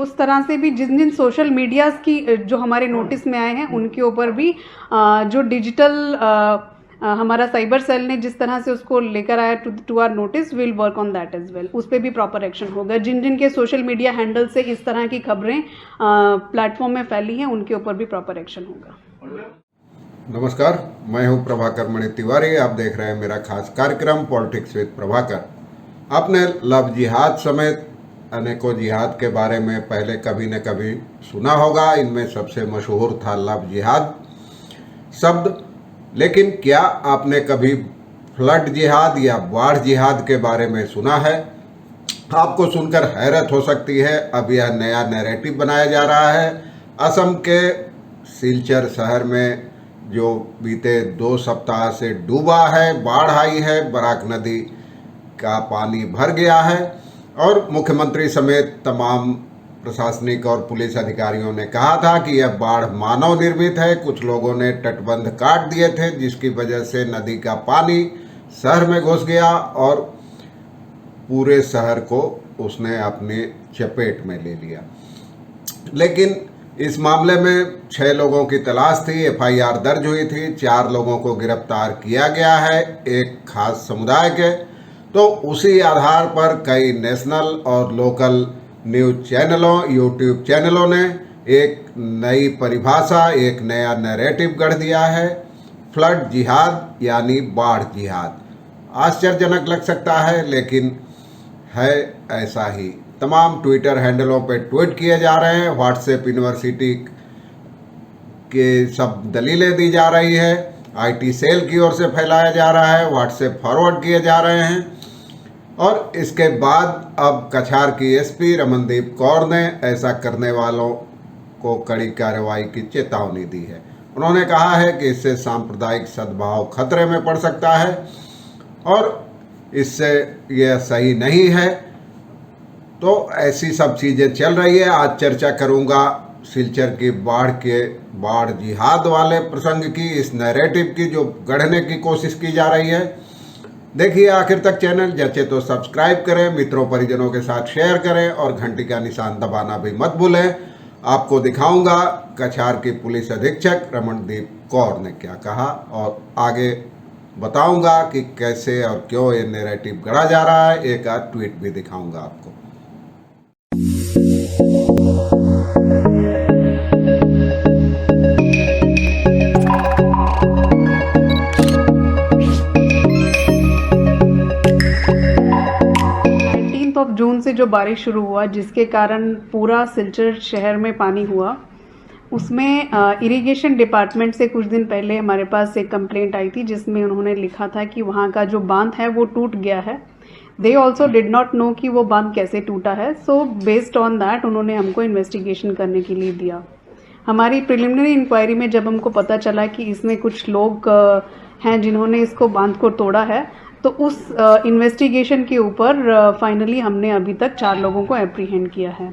उस तरह से भी जिन जिन सोशल मीडियाज़ की जो हमारे नोटिस में आए हैं उनके ऊपर भी जो डिजिटल हमारा साइबर सेल ने जिस तरह से उसको लेकर आया to our notice, will work on that as well. उस पर भी प्रॉपर एक्शन होगा। जिन जिन के सोशल मीडिया हैंडल से इस तरह की खबरें प्लेटफॉर्म में फैली हैं उनके ऊपर भी प्रॉपर एक्शन होगा। नमस्कार, मैं हूं प्रभाकर मणि तिवारी। आप देख रहे हैं मेरा खास कार्यक्रम पॉलिटिक्स विद प्रभाकर। आपने लव जिहाद समेत अनेकों जिहाद के बारे में पहले कभी न कभी सुना होगा। इनमें सबसे मशहूर था लव जिहाद शब्द। लेकिन क्या आपने कभी फ्लड जिहाद या बाढ़ जिहाद के बारे में सुना है? आपको सुनकर हैरत हो सकती है। अब यह नया नैरेटिव बनाया जा रहा है। असम के सिलचर शहर में जो बीते 2 सप्ताह से डूबा है, बाढ़ आई है, बराक नदी का पानी भर गया है और मुख्यमंत्री समेत तमाम प्रशासनिक और पुलिस अधिकारियों ने कहा था कि यह बाढ़ मानव निर्मित है। कुछ लोगों ने तटबंध काट दिए थे जिसकी वजह से नदी का पानी शहर में घुस गया और पूरे शहर को उसने अपने चपेट में ले लिया। लेकिन इस मामले में 6 लोगों की तलाश थी, FIR दर्ज हुई थी, 4 लोगों को गिरफ्तार किया गया है एक खास समुदाय के। तो उसी आधार पर कई नेशनल और लोकल न्यूज़ चैनलों, यूट्यूब चैनलों ने एक नई परिभाषा, एक नया नैरेटिव गढ़ दिया है, फ्लड जिहाद यानी बाढ़ जिहाद। आश्चर्यजनक लग सकता है लेकिन है ऐसा ही। तमाम ट्विटर हैंडलों पे ट्वीट किए जा रहे हैं, व्हाट्सएप यूनिवर्सिटी के सब दलीलें दी जा रही है, IT सेल की ओर से फैलाया जा रहा है, व्हाट्सएप फॉरवर्ड किए जा रहे हैं। और इसके बाद अब कछार की SP रमनदीप कौर ने ऐसा करने वालों को कड़ी कार्रवाई की चेतावनी दी है। उन्होंने कहा है कि इससे सांप्रदायिक सद्भाव खतरे में पड़ सकता है और इससे यह सही नहीं है। तो ऐसी सब चीज़ें चल रही है। आज चर्चा करूंगा सिलचर की बाढ़ जिहाद वाले प्रसंग की, इस नैरेटिव की जो गढ़ने की कोशिश की जा रही है। देखिए आखिर तक चैनल। जैसे तो सब्सक्राइब करें, मित्रों परिजनों के साथ शेयर करें और घंटी का निशान दबाना भी मत भूलें। आपको दिखाऊंगा कछार की पुलिस अधीक्षक रमनदीप कौर ने क्या कहा और आगे बताऊंगा कि कैसे और क्यों ये नैरेटिव गढ़ा जा रहा है। एक आध ट्वीट भी दिखाऊंगा आपको। 19 जून से जो बारिश शुरू हुआ जिसके कारण पूरा सिलचर शहर में पानी हुआ, उसमें इरिगेशन डिपार्टमेंट से कुछ दिन पहले हमारे पास एक कंप्लेंट आई थी जिसमें उन्होंने लिखा था कि वहाँ का जो बांध है वो टूट गया है। They also did not know कि वो बांध कैसे टूटा है। सो बेस्ड ऑन दैट उन्होंने हमको इन्वेस्टिगेशन करने के लिए दिया। हमारी प्रिलिमिनरी इंक्वायरी में जब हमको पता चला कि इसमें कुछ लोग हैं जिन्होंने इसको बांध को तोड़ा है, तो उस इन्वेस्टिगेशन के ऊपर फाइनली हमने अभी तक 4 लोगों को एप्रीहेंड किया है।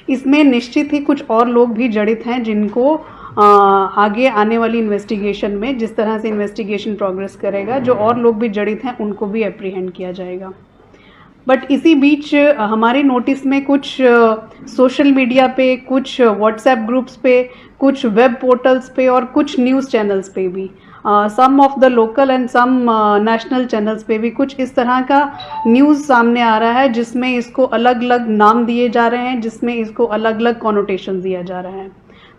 इसमें निश्चित ही कुछ और लोग भी जड़ित हैं जिनको आगे आने वाली इन्वेस्टिगेशन में, जिस तरह से इन्वेस्टिगेशन प्रोग्रेस करेगा, जो और लोग भी जड़ित हैं उनको भी एप्रीहेंड किया जाएगा। बट इसी बीच हमारे नोटिस में कुछ सोशल मीडिया पे, कुछ व्हाट्सएप ग्रुप्स पे, कुछ वेब पोर्टल्स पे और कुछ न्यूज़ चैनल्स पे भी, some of the local and some national channels पे भी कुछ इस तरह का न्यूज़ सामने आ रहा है जिसमें इसको अलग अलग नाम दिए जा रहे हैं, जिसमें इसको अलग अलग कॉनोटेशन दिया जा रहा है।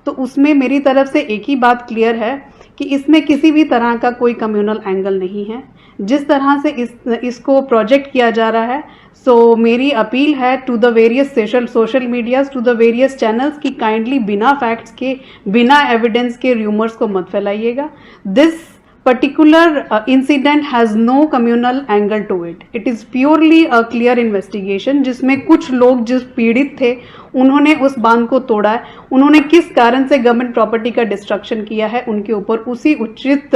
तो उसमें मेरी तरफ से एक ही बात क्लियर है कि इसमें किसी भी तरह का कोई कम्युनल एंगल नहीं है। जिस तरह से इसको प्रोजेक्ट किया जा रहा है, सो मेरी अपील है to the various social medias, to the various channels कि काइंडली बिना फैक्ट्स के, बिना एविडेंस के र्यूमर्स को मत फैलाइएगा। This particular incident has no communal angle to it. It is purely a clear investigation जिसमें कुछ लोग जिस पीड़ित थे उन्होंने उस बांध को तोड़ा है, उन्होंने किस कारण से गवर्नमेंट प्रॉपर्टी का डिस्ट्रक्शन किया है, उनके ऊपर उसी उचित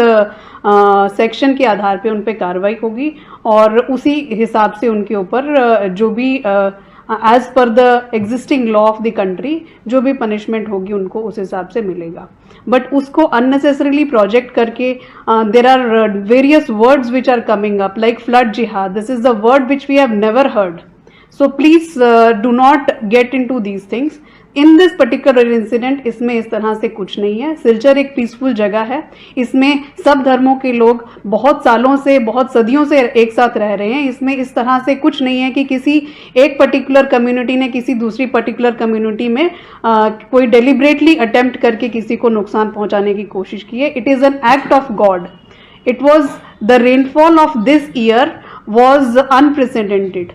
सेक्शन के आधार पे उन पे कार्रवाई होगी और उसी हिसाब से उनके ऊपर जो भी as per the existing law of the country जो भी पनिशमेंट होगी उनको उस हिसाब से मिलेगा। बट उसको अननेसेसरीली प्रोजेक्ट करके there are various words which are coming up like flood जिहाद। This is the word which we have never heard. So please do not get into these things. In this particular incident इसमें इस तरह से कुछ नहीं है। सिलचर एक peaceful जगह है, इसमें सब धर्मों के लोग बहुत सालों से, बहुत सदियों से एक साथ रह रहे हैं। इसमें इस तरह से कुछ नहीं है कि किसी एक पर्टिकुलर कम्युनिटी ने किसी दूसरी पर्टिकुलर कम्युनिटी में कोई डेलिबरेटली अटेम्प्ट करके किसी को नुकसान पहुंचाने की कोशिश की है। It is an act of God. It was the rainfall of this year was unprecedented.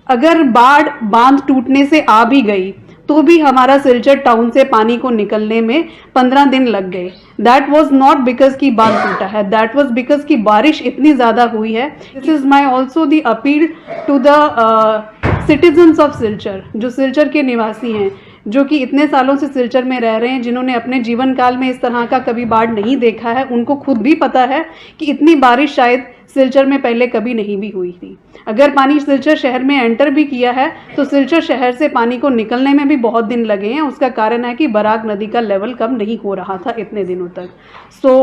अगर बाढ़ बांध टूटने से आ भी गई तो भी हमारा सिलचर टाउन से पानी को निकलने में 15 दिन लग गए। दैट वॉज नॉट बिकॉज की बांध टूटा है, दैट वॉज बिकॉज की बारिश इतनी ज़्यादा हुई है। This is my also the appeal to the citizens of Silchar, जो सिलचर के निवासी हैं, जो कि इतने सालों से सिलचर में रह रहे हैं, जिन्होंने अपने जीवन काल में इस तरह का कभी बाढ़ नहीं देखा है। उनको खुद भी पता है कि इतनी बारिश शायद सिलचर में पहले कभी नहीं भी हुई थी। अगर पानी सिलचर शहर में एंटर भी किया है तो सिलचर शहर से पानी को निकलने में भी बहुत दिन लगे हैं। उसका कारण है कि बराक नदी का लेवल कम नहीं हो रहा था इतने दिनों तक। सो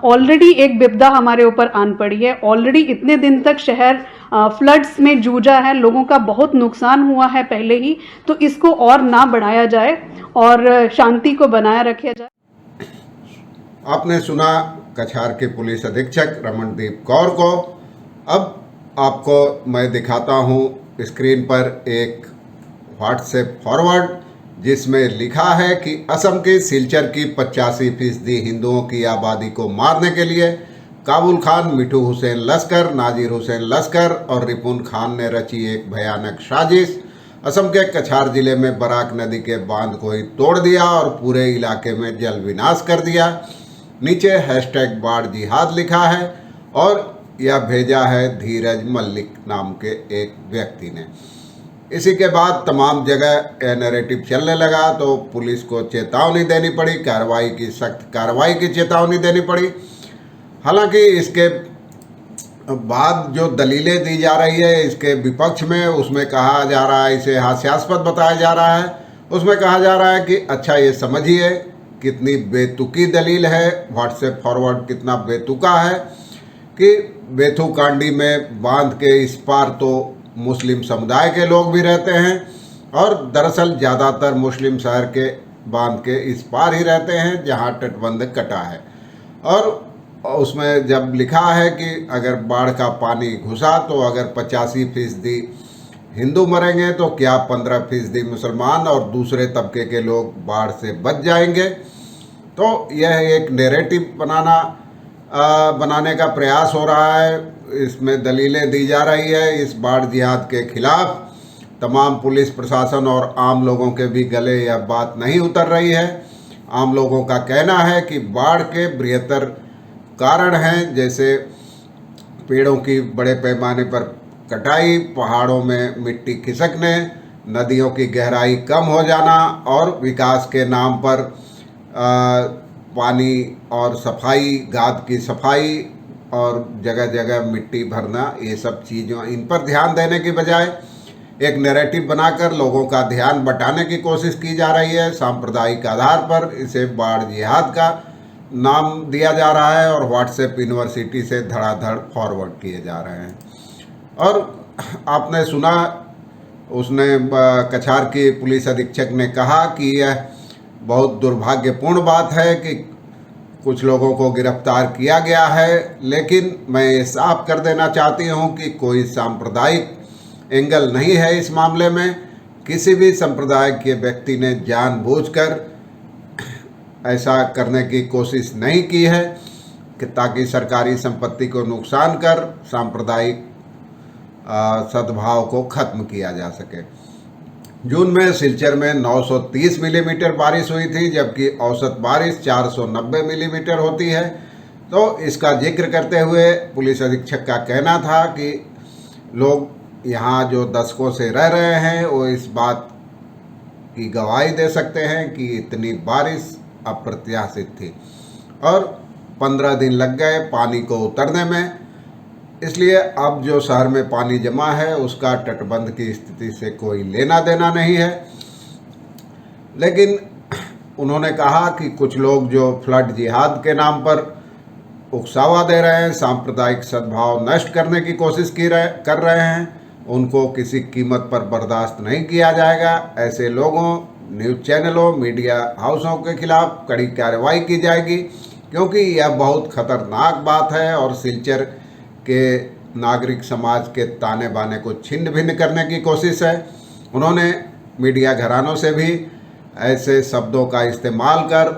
ऑलरेडी एक विपदा हमारे ऊपर आन पड़ी है। ऑलरेडी इतने दिन तक शहर फ्लड्स में जूझा है, लोगों का बहुत नुकसान हुआ है पहले ही। तो इसको और ना बढ़ाया जाए और शांति को बनाए रखा जाए। आपने सुना कछार के पुलिस अधीक्षक रमनदीप कौर को। अब आपको मैं दिखाता हूं स्क्रीन पर एक व्हाट्सएप फॉरवर्ड जिसमें लिखा है कि असम के सिलचर की 85% हिंदुओं की आबादी को मारने के लिए काबुल खान, मिठू हुसैन लश्कर, नाजिर हुसैन लश्कर और रिपुन खान ने रची एक भयानक साजिश। असम के कछार जिले में बराक नदी के बांध को ही तोड़ दिया और पूरे इलाके में जल विनाश कर दिया। नीचे हैशटैग बाढ़ जिहाद लिखा है और यह भेजा है धीरज मल्लिक नाम के एक व्यक्ति ने। इसी के बाद तमाम जगह यह नैरेटिव चलने लगा तो पुलिस को चेतावनी देनी पड़ी, कार्रवाई की, सख्त कार्रवाई की चेतावनी देनी पड़ी। हालांकि इसके बाद जो दलीलें दी जा रही है इसके विपक्ष में, उसमें कहा जा रहा है, इसे हास्यास्पद बताया जा रहा है। उसमें कहा जा रहा है कि अच्छा ये समझिए कितनी बेतुकी दलील है, व्हाट्सएप फॉरवर्ड कितना बेतुका है कि बेथू कांडी में बांध के इस पार तो मुस्लिम समुदाय के लोग भी रहते हैं और दरअसल ज़्यादातर मुस्लिम शहर के बांध के इस पार ही रहते हैं जहां तटबंध कटा है। और उसमें जब लिखा है कि अगर बाढ़ का पानी घुसा तो अगर 85% हिंदू मरेंगे तो क्या 15% मुसलमान और दूसरे तबके के लोग बाढ़ से बच जाएंगे। तो यह एक नैरेटिव बनाने का प्रयास हो रहा है। इसमें दलीलें दी जा रही है। इस बाढ़ जिहाद के खिलाफ तमाम पुलिस प्रशासन और आम लोगों के भी गले यह बात नहीं उतर रही है। आम लोगों का कहना है कि बाढ़ के बृहत्तर कारण हैं, जैसे पेड़ों की बड़े पैमाने पर कटाई, पहाड़ों में मिट्टी खिसकने, नदियों की गहराई कम हो जाना और विकास के नाम पर पानी और सफाई, गाद की सफाई और जगह जगह मिट्टी भरना, ये सब चीज़ों इन पर ध्यान देने की बजाय एक नैरेटिव बनाकर लोगों का ध्यान बटाने की कोशिश की जा रही है। सांप्रदायिक आधार पर इसे बाढ़ जिहाद का नाम दिया जा रहा है और व्हाट्सएप यूनिवर्सिटी से धड़ाधड़ फॉरवर्ड किए जा रहे हैं। और आपने सुना उसने कछार के पुलिस अधीक्षक ने कहा कि यह बहुत दुर्भाग्यपूर्ण बात है कि कुछ लोगों को गिरफ्तार किया गया है, लेकिन मैं ये साफ कर देना चाहती हूँ कि कोई सांप्रदायिक एंगल नहीं है इस मामले में। किसी भी संप्रदाय के व्यक्ति ने जानबूझकर ऐसा करने की कोशिश नहीं की है कि ताकि सरकारी संपत्ति को नुकसान कर सांप्रदायिक सद्भाव को खत्म किया जा सके। जून में सिलचर में 930 मिलीमीटर बारिश हुई थी, जबकि औसत बारिश 490 मिलीमीटर होती है। तो इसका जिक्र करते हुए पुलिस अधीक्षक का कहना था कि लोग यहाँ जो दशकों से रह रहे हैं वो इस बात की गवाही दे सकते हैं कि इतनी बारिश अप्रत्याशित थी और 15 दिन लग गए पानी को उतरने में। इसलिए अब जो शहर में पानी जमा है उसका तटबंध की स्थिति से कोई लेना देना नहीं है। लेकिन उन्होंने कहा कि कुछ लोग जो फ्लड जिहाद के नाम पर उकसावा दे रहे हैं, सांप्रदायिक सद्भाव नष्ट करने की कोशिश कर रहे हैं, उनको किसी कीमत पर बर्दाश्त नहीं किया जाएगा। ऐसे लोगों, न्यूज़ चैनलों, मीडिया हाउसों के खिलाफ कड़ी कार्रवाई की जाएगी, क्योंकि यह बहुत खतरनाक बात है और सिलचर के नागरिक समाज के ताने बाने को छिन्न भिन्न करने की कोशिश है। उन्होंने मीडिया घरानों से भी ऐसे शब्दों का इस्तेमाल कर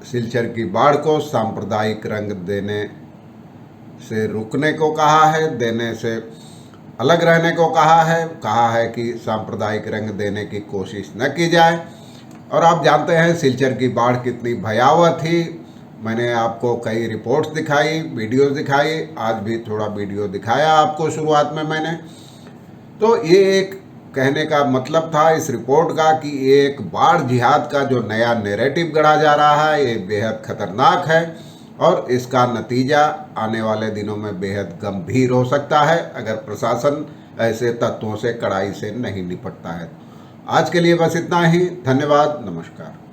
सिलचर की बाढ़ को सांप्रदायिक रंग देने से रुकने को कहा है, देने से अलग रहने को कहा है कि सांप्रदायिक रंग देने की कोशिश न की जाए। और आप जानते हैं सिलचर की बाढ़ कितनी भयावह थी। मैंने आपको कई रिपोर्ट्स दिखाई, वीडियोस दिखाई, आज भी थोड़ा वीडियो दिखाया आपको शुरुआत में मैंने। तो ये एक कहने का मतलब था इस रिपोर्ट का कि एक बाढ़ जिहाद का जो नया नैरेटिव गढ़ा जा रहा है, ये बेहद खतरनाक है और इसका नतीजा आने वाले दिनों में बेहद गंभीर हो सकता है अगर प्रशासन ऐसे तत्वों से कड़ाई से नहीं निपटता है। आज के लिए बस इतना ही। धन्यवाद, नमस्कार।